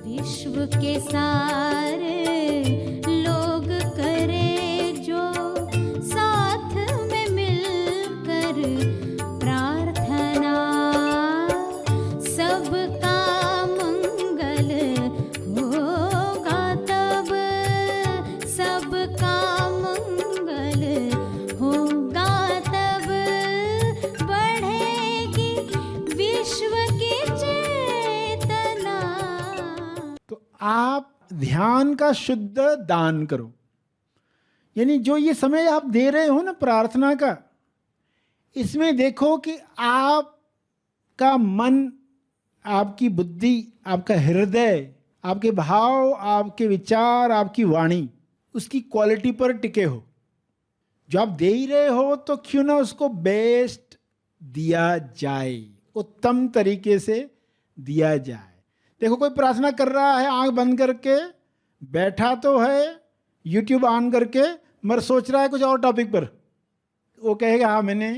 विश्व के सारे लोग करे जो साथ में मिलकर प्रार्थना, सबका मंगल होगा तब, सबका मंगल होगा तब, बढ़ेगी विश्व की चेतना। तो आप ध्यान का शुद्ध दान करो, यानी जो ये समय आप दे रहे हो ना प्रार्थना का, इसमें देखो कि आपका मन, आपकी बुद्धि, आपका हृदय, आपके भाव, आपके विचार, आपकी वाणी उसकी क्वालिटी पर टिके हो। जो आप दे ही रहे हो तो क्यों ना उसको बेस्ट दिया जाए, उत्तम तरीके से दिया जाए। देखो कोई प्रार्थना कर रहा है आंख बंद करके, बैठा तो है यूट्यूब ऑन करके, मगर सोच रहा है कुछ और टॉपिक पर। वो कहेगा हाँ मैंने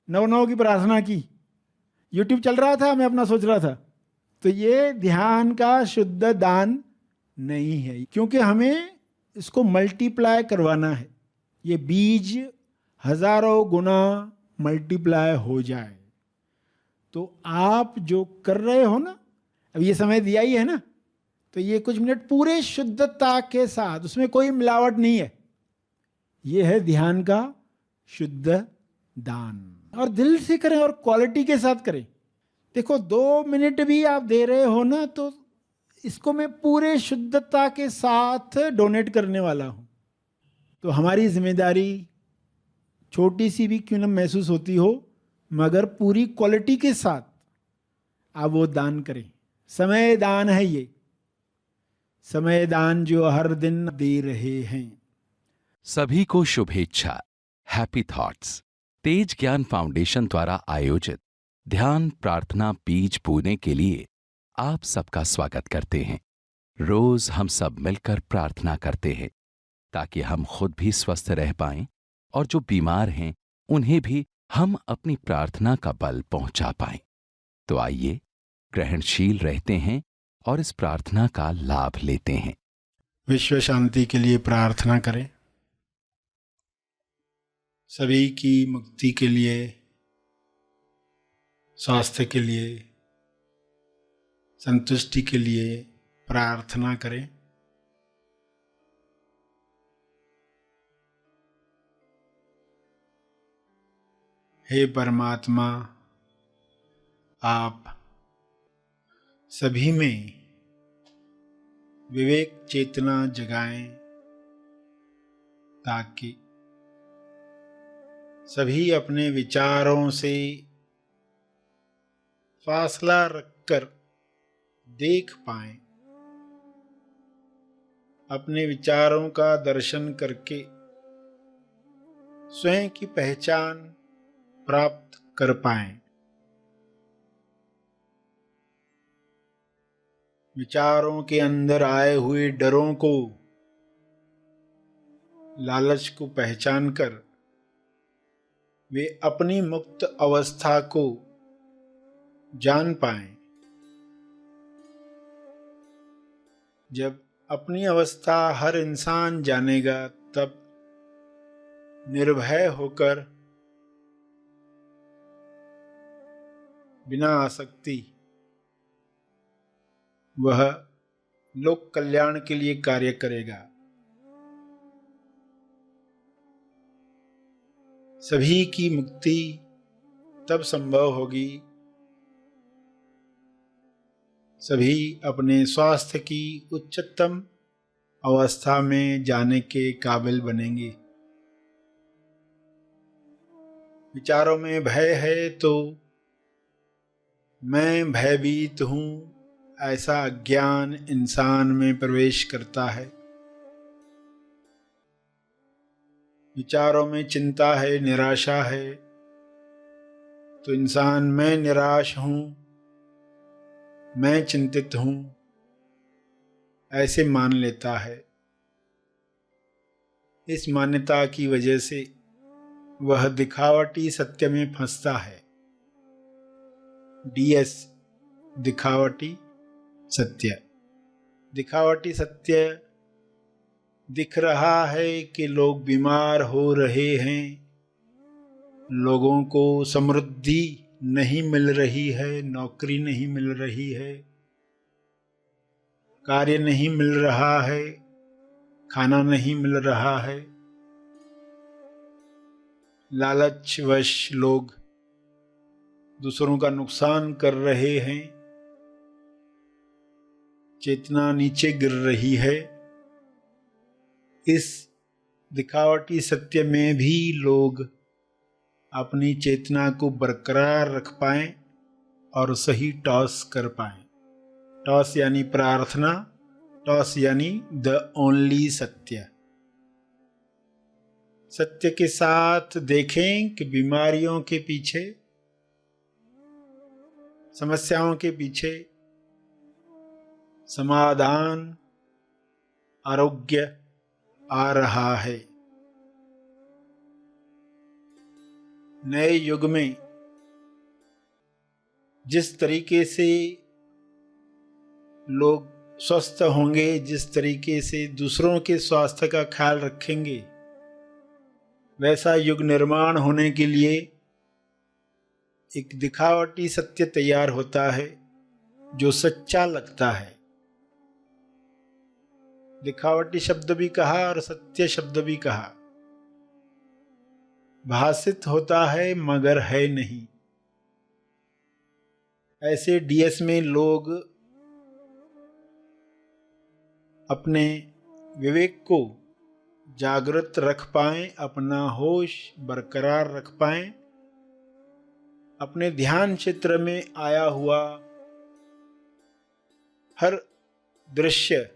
9 की प्रार्थना की, यूट्यूब चल रहा था, मैं अपना सोच रहा था। तो ये ध्यान का शुद्ध दान नहीं है, क्योंकि हमें इसको मल्टीप्लाई करवाना है, ये बीज हजारों गुना मल्टीप्लाई हो जाए। तो आप जो कर रहे हो ना, अब ये समय दिया ही है ना, तो ये कुछ मिनट पूरे शुद्धता के साथ, उसमें कोई मिलावट नहीं है, ये है ध्यान का शुद्ध दान। और दिल से करें और क्वालिटी के साथ करें। देखो 2 मिनट भी आप दे रहे हो ना, तो इसको मैं पूरे शुद्धता के साथ डोनेट करने वाला हूं। तो हमारी जिम्मेदारी छोटी सी भी क्यों न महसूस होती हो, मगर पूरी क्वालिटी के साथ आप वो दान करें। समय दान है ये, समय दान जो हर दिन दे रहे हैं। सभी को शुभेच्छा। हैप्पी थॉट्स तेज ज्ञान फाउंडेशन द्वारा आयोजित ध्यान प्रार्थना बीज बोने के लिए आप सबका स्वागत करते हैं। रोज हम सब मिलकर प्रार्थना करते हैं ताकि हम खुद भी स्वस्थ रह पाएं और जो बीमार हैं उन्हें भी हम अपनी प्रार्थना का बल पहुंचा पाएं। तो आइए ग्रहणशील रहते हैं और इस प्रार्थना का लाभ लेते हैं। विश्व शांति के लिए प्रार्थना करें, सभी की मुक्ति के लिए, स्वास्थ्य के लिए, संतुष्टि के लिए प्रार्थना करें। हे परमात्मा, आप सभी में विवेक चेतना जगाएं ताकि सभी अपने विचारों से फासला रखकर देख पाएं, अपने विचारों का दर्शन करके स्वयं की पहचान प्राप्त कर पाएं। विचारों के अंदर आए हुए डरों को, लालच को पहचान कर वे अपनी मुक्त अवस्था को जान पाएं। जब अपनी अवस्था हर इंसान जानेगा, तब निर्भय होकर बिना आसक्ति वह लोक कल्याण के लिए कार्य करेगा। सभी की मुक्ति तब संभव होगी, सभी अपने स्वास्थ्य की उच्चतम अवस्था में जाने के काबिल बनेंगे। विचारों में भय है तो मैं भयभीत हूं, ऐसा अज्ञान इंसान में प्रवेश करता है। विचारों में चिंता है, निराशा है, तो इंसान मैं निराश हूं, मैं चिंतित हूं, ऐसे मान लेता है। इस मान्यता की वजह से वह दिखावटी सत्य में फंसता है। DS दिखावटी सत्य। दिखावटी सत्य दिख रहा है कि लोग बीमार हो रहे हैं, लोगों को समृद्धि नहीं मिल रही है, नौकरी नहीं मिल रही है, कार्य नहीं मिल रहा है, खाना नहीं मिल रहा है। लालचवश लोग दूसरों का नुकसान कर रहे हैं, चेतना नीचे गिर रही है। इस दिखावटी सत्य में भी लोग अपनी चेतना को बरकरार रख पाएं और सही टॉस कर पाएं। टॉस यानी प्रार्थना, टॉस यानी द ओनली सत्य। सत्य के साथ देखें कि बीमारियों के पीछे, समस्याओं के पीछे समाधान, आरोग्य आ रहा है। नए युग में जिस तरीके से लोग स्वस्थ होंगे, जिस तरीके से दूसरों के स्वास्थ्य का ख्याल रखेंगे, वैसा युग निर्माण होने के लिए एक दिखावटी सत्य तैयार होता है जो सच्चा लगता है। दिखावटी शब्द भी कहा और सत्य शब्द भी कहा। भाषित होता है मगर है नहीं। ऐसे डीएस में लोग अपने विवेक को जागृत रख पाएं, अपना होश बरकरार रख पाएं, अपने ध्यान क्षेत्र में आया हुआ हर दृश्य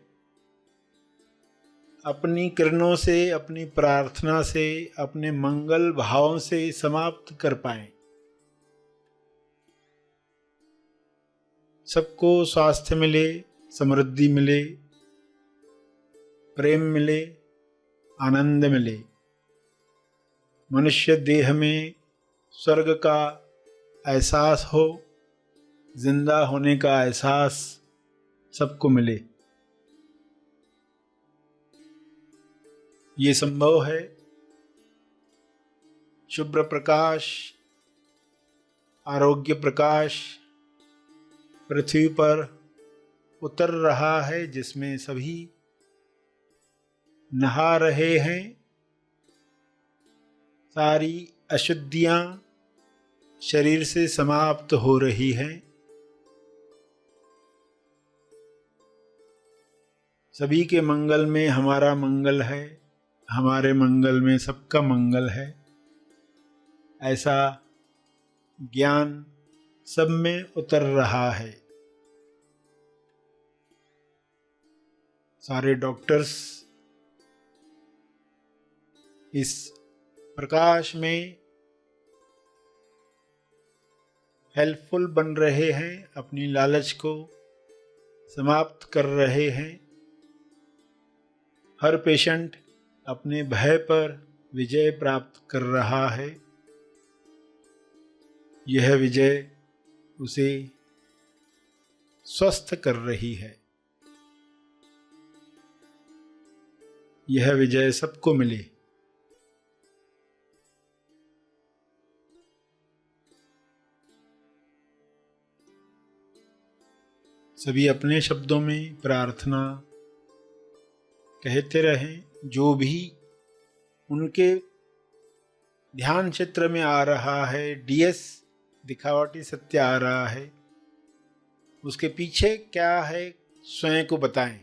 अपनी किरणों से, अपनी प्रार्थना से, अपने मंगल भावों से समाप्त कर पाएं। सबको स्वास्थ्य मिले, समृद्धि मिले, प्रेम मिले, आनंद मिले। मनुष्य देह में स्वर्ग का एहसास हो, जिंदा होने का एहसास सबको मिले। ये संभव है। शुभ्र प्रकाश, आरोग्य प्रकाश पृथ्वी पर उतर रहा है, जिसमें सभी नहा रहे हैं। सारी अशुद्धियां शरीर से समाप्त हो रही हैं। सभी के मंगल में हमारा मंगल है, हमारे मंगल में सबका मंगल है। ऐसा ज्ञान सब में उतर रहा है। सारे डॉक्टर्स इस प्रकाश में हेल्पफुल बन रहे हैं, अपनी लालच को समाप्त कर रहे हैं। हर पेशेंट अपने भय पर विजय प्राप्त कर रहा है। यह विजय उसे स्वस्थ कर रही है। यह विजय सबको मिले। सभी अपने शब्दों में प्रार्थना कहते रहें। जो भी उनके ध्यान क्षेत्र में आ रहा है, डीएस दिखावटी सत्य आ रहा है, उसके पीछे क्या है स्वयं को बताएं।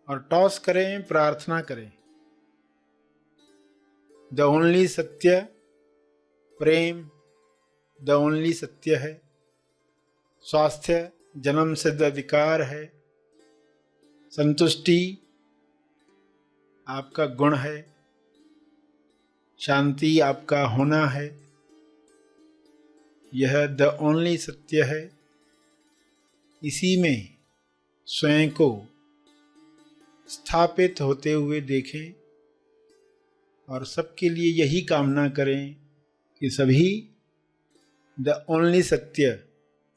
और टॉस करें, प्रार्थना करें। द ओनली सत्य, प्रेम द ओनली सत्य है। स्वास्थ्य जन्म सिद्ध अधिकार है। संतुष्टि आपका गुण है। शांति आपका होना है। यह द ओनली सत्य है। इसी में स्वयं को स्थापित होते हुए देखें और सबके लिए यही कामना करें कि सभी द ओनली सत्य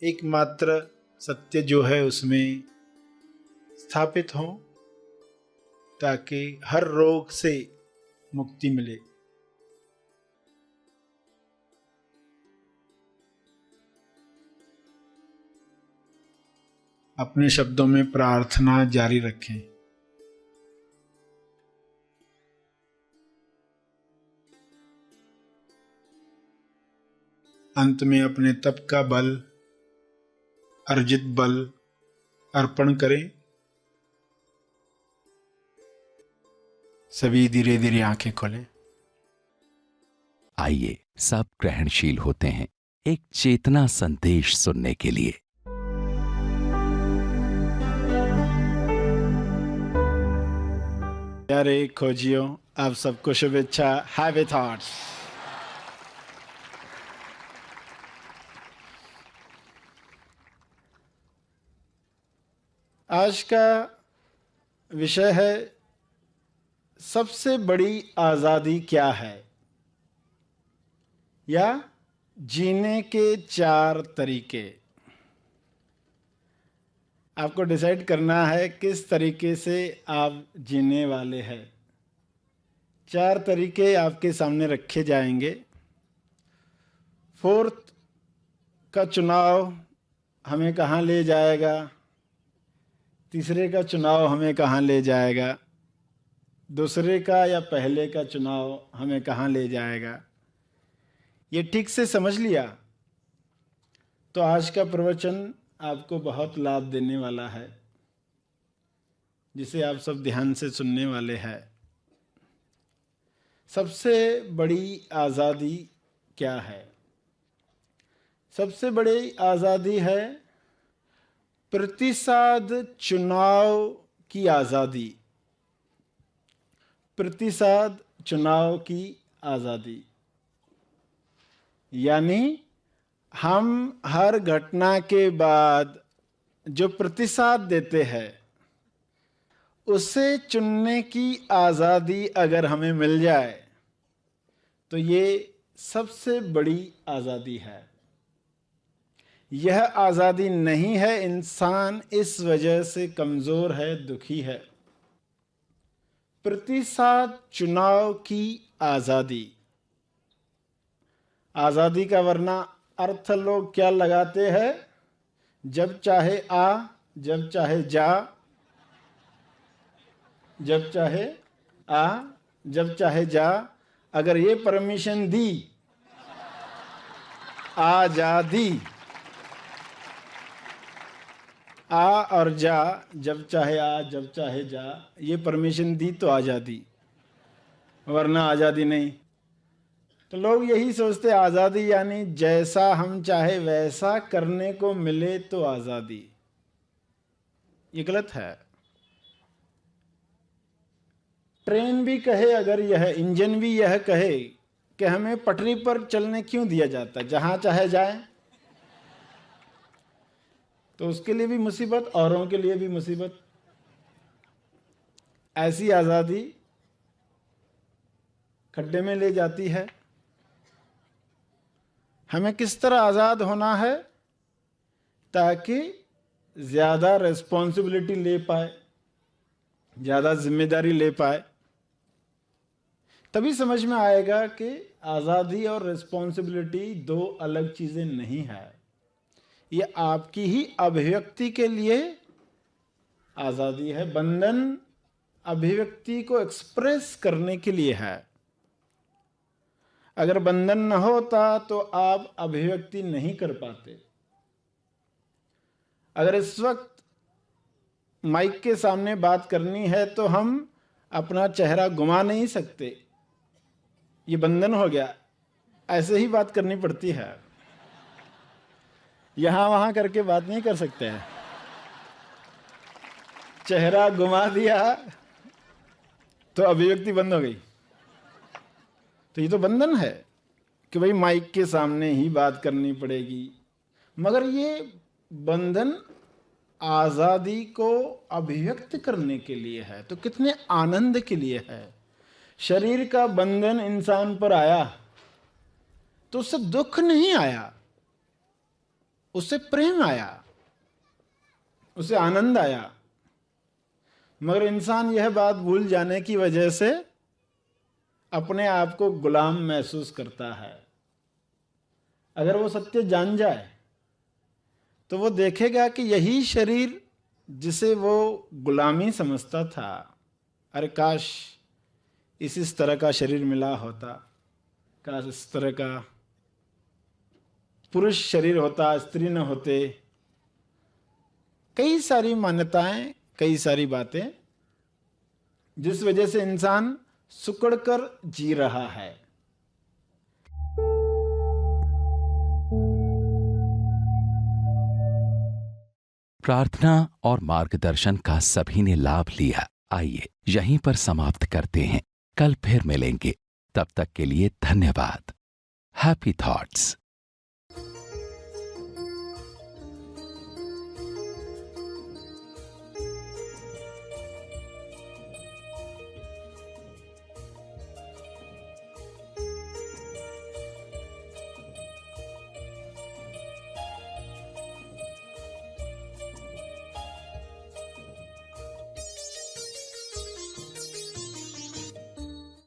एकमात्र सत्य जो है उसमें स्थापित हों, ताकि हर रोग से मुक्ति मिले। अपने शब्दों में प्रार्थना जारी रखें। अंत में अपने तप का बल, अर्जित बल अर्पण करें। सभी धीरे धीरे आंखें खोलें। आइए सब ग्रहणशील होते हैं एक चेतना संदेश सुनने के लिए। प्यारे खोजियों, आप सबको शुभेच्छा। Happy thoughts. आज का विषय है सबसे बड़ी आज़ादी क्या है, या जीने के 4 तरीके। आपको डिसाइड करना है किस तरीके से आप जीने वाले हैं। 4 तरीके आपके सामने रखे जाएंगे। 4th का चुनाव हमें कहाँ ले जाएगा, तीसरे का चुनाव हमें कहाँ ले जाएगा, दूसरे का या पहले का चुनाव हमें कहाँ ले जाएगा, ये ठीक से समझ लिया तो आज का प्रवचन आपको बहुत लाभ देने वाला है, जिसे आप सब ध्यान से सुनने वाले हैं। सबसे बड़ी आज़ादी क्या है? सबसे बड़ी आज़ादी है प्रतिसाद चुनाव की आज़ादी। प्रतिसाद चुनाव की आज़ादी यानी हम हर घटना के बाद जो प्रतिसाद देते हैं उसे चुनने की आज़ादी अगर हमें मिल जाए तो ये सबसे बड़ी आज़ादी है। यह आज़ादी नहीं है, इंसान इस वजह से कमज़ोर है, दुखी है। प्रतिसाद चुनाव की आज़ादी। आज़ादी का वरना अर्थ लोग क्या लगाते हैं? जब चाहे आ, जब चाहे जा, जब चाहे आ, जब चाहे जा। अगर ये परमिशन दी, आज़ादी, आ और जा, जब चाहे आ जब चाहे जा, ये परमिशन दी तो आज़ादी, वरना आज़ादी नहीं। तो लोग यही सोचते आज़ादी यानी जैसा हम चाहे वैसा करने को मिले तो आज़ादी। ये गलत है। ट्रेन भी कहे अगर यह, इंजन भी यह कहे कि हमें पटरी पर चलने क्यों दिया जाता है, जहाँ चाहे जाए, तो उसके लिए भी मुसीबत, औरों के लिए भी मुसीबत। ऐसी आज़ादी खड्डे में ले जाती है। हमें किस तरह आज़ाद होना है ताकि ज़्यादा रिस्पॉन्सिबिलिटी ले पाए, ज़्यादा जिम्मेदारी ले पाए। तभी समझ में आएगा कि आज़ादी और रिस्पॉन्सिबिलिटी 2 अलग चीज़ें नहीं है। ये आपकी ही अभिव्यक्ति के लिए आज़ादी है। बंधन अभिव्यक्ति को एक्सप्रेस करने के लिए है। अगर बंधन न होता तो आप अभिव्यक्ति नहीं कर पाते। अगर इस वक्त माइक के सामने बात करनी है तो हम अपना चेहरा घुमा नहीं सकते, ये बंधन हो गया। ऐसे ही बात करनी पड़ती है, यहां वहां करके बात नहीं कर सकते हैं। चेहरा घुमा दिया तो अभिव्यक्ति बंद हो गई। तो ये तो बंधन है कि भाई माइक के सामने ही बात करनी पड़ेगी। मगर ये बंधन आज़ादी को अभिव्यक्त करने के लिए है, तो कितने आनंद के लिए है। शरीर का बंधन इंसान पर आया तो उससे दुख नहीं आया, उससे प्रेम आया, उसे आनंद आया, मगर इंसान यह बात भूल जाने की वजह से अपने आप को गुलाम महसूस करता है। अगर वो सत्य जान जाए तो वो देखेगा कि यही शरीर जिसे वो गुलामी समझता था, अरे काश इस तरह का शरीर मिला होता, काश इस तरह का पुरुष शरीर होता, स्त्री न होते। कई सारी मान्यताएं, कई सारी बातें जिस वजह से इंसान सुकड़कर जी रहा है। प्रार्थना और मार्गदर्शन का सभी ने लाभ लिया। आइए यहीं पर समाप्त करते हैं, कल फिर मिलेंगे। तब तक के लिए धन्यवाद। Happy thoughts.